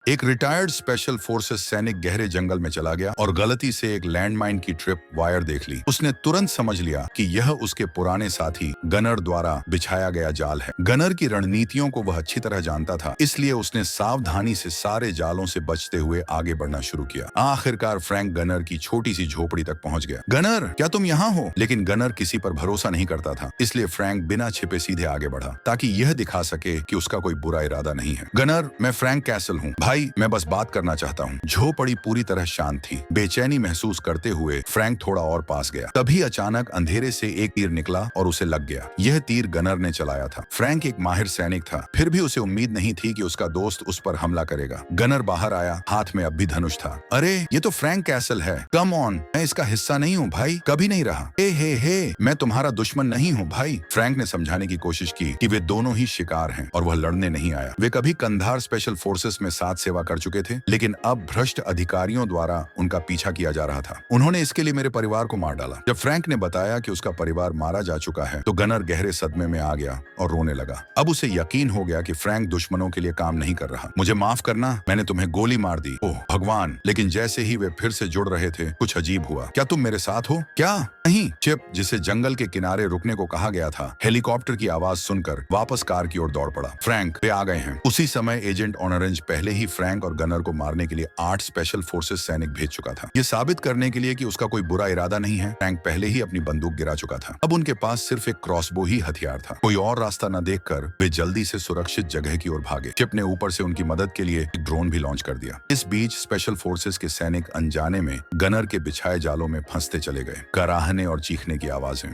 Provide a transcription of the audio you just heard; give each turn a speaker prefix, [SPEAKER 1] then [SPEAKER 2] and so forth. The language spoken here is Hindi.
[SPEAKER 1] एक रिटायर्ड स्पेशल फोर्सेस सैनिक गहरे जंगल में चला गया और गलती से एक लैंडमाइन की ट्रिप वायर देख ली। उसने तुरंत समझ लिया कि यह उसके पुराने साथी गनर द्वारा बिछाया गया जाल है। गनर की रणनीतियों को वह अच्छी तरह जानता था, इसलिए उसने सावधानी से सारे जालों से बचते हुए आगे बढ़ना शुरू किया। आखिरकार फ्रैंक गनर की छोटी सी झोपड़ी तक पहुंच गया। गनर, क्या तुम यहाँ हो? लेकिन गनर किसी पर भरोसा नहीं करता था, इसलिए फ्रैंक बिना छिपे सीधे आगे बढ़ा ताकि यह दिखा सके कि उसका कोई बुरा इरादा नहीं है। गनर, मैं फ्रैंक कैसल हूँ। भाई, मैं बस बात करना चाहता हूँ। झोपड़ी पूरी तरह शांत थी। बेचैनी महसूस करते हुए फ्रैंक थोड़ा और पास गया। तभी अचानक अंधेरे से एक तीर निकला और उसे लग गया। यह तीर गनर ने चलाया था। फ्रैंक एक माहिर सैनिक था, फिर भी उसे उम्मीद नहीं थी कि उसका दोस्त उस पर हमला करेगा। गनर बाहर आया, हाथ में अब भी धनुष था। अरे, ये तो फ्रैंक कैसल है। कम ऑन, मैं इसका हिस्सा नहीं हूँ भाई, कभी नहीं रहा। हे, मैं तुम्हारा दुश्मन नहीं हूँ भाई। फ्रैंक ने समझाने की कोशिश की कि वे दोनों ही शिकार हैं और वह लड़ने नहीं आया। वे कभी कंधार स्पेशल फोर्सेस में साथ सेवा कर चुके थे, लेकिन अब भ्रष्ट अधिकारियों द्वारा उनका पीछा किया जा रहा था। उन्होंने इसके लिए मेरे परिवार को मार डाला। जब फ्रैंक ने बताया कि उसका परिवार मारा जा चुका है, तो गनर गहरे सदमे में आ गया और रोने लगा। अब उसे यकीन हो गया कि फ्रैंक दुश्मनों के लिए काम नहीं कर रहा। मुझे माफ करना, मैंने तुम्हें गोली मार दी। ओह भगवान! लेकिन जैसे ही वे फिर से जुड़ रहे थे, कुछ अजीब हुआ। क्या तुम मेरे साथ हो? क्या? नहीं। चिप, जिसे जंगल के किनारे रुकने को कहा गया था, हेलीकॉप्टर की आवाज सुनकर वापस कार की ओर दौड़ पड़ा। फ्रैंक, वे आ गए हैं। उसी समय एजेंट ऑरेंज पहले ही फ्रैंक और गनर को मारने के लिए 8 स्पेशल फोर्सेस सैनिक भेज चुका था। ये साबित करने के लिए कि उसका कोई बुरा इरादा नहीं है, फ्रैंक पहले ही अपनी बंदूक गिरा चुका था। अब उनके पास सिर्फ एक क्रॉसबो ही हथियार था। कोई और रास्ता न देखकर वे जल्दी से सुरक्षित जगह की ओर भागे। चिप ने ऊपर से उनकी मदद के लिए एक ड्रोन भी लॉन्च कर दिया। इस बीच स्पेशल फोर्सेस के सैनिक अनजाने में गनर के बिछाए जालों में फंसते चले गए। कराहने और चीखने की आवाजें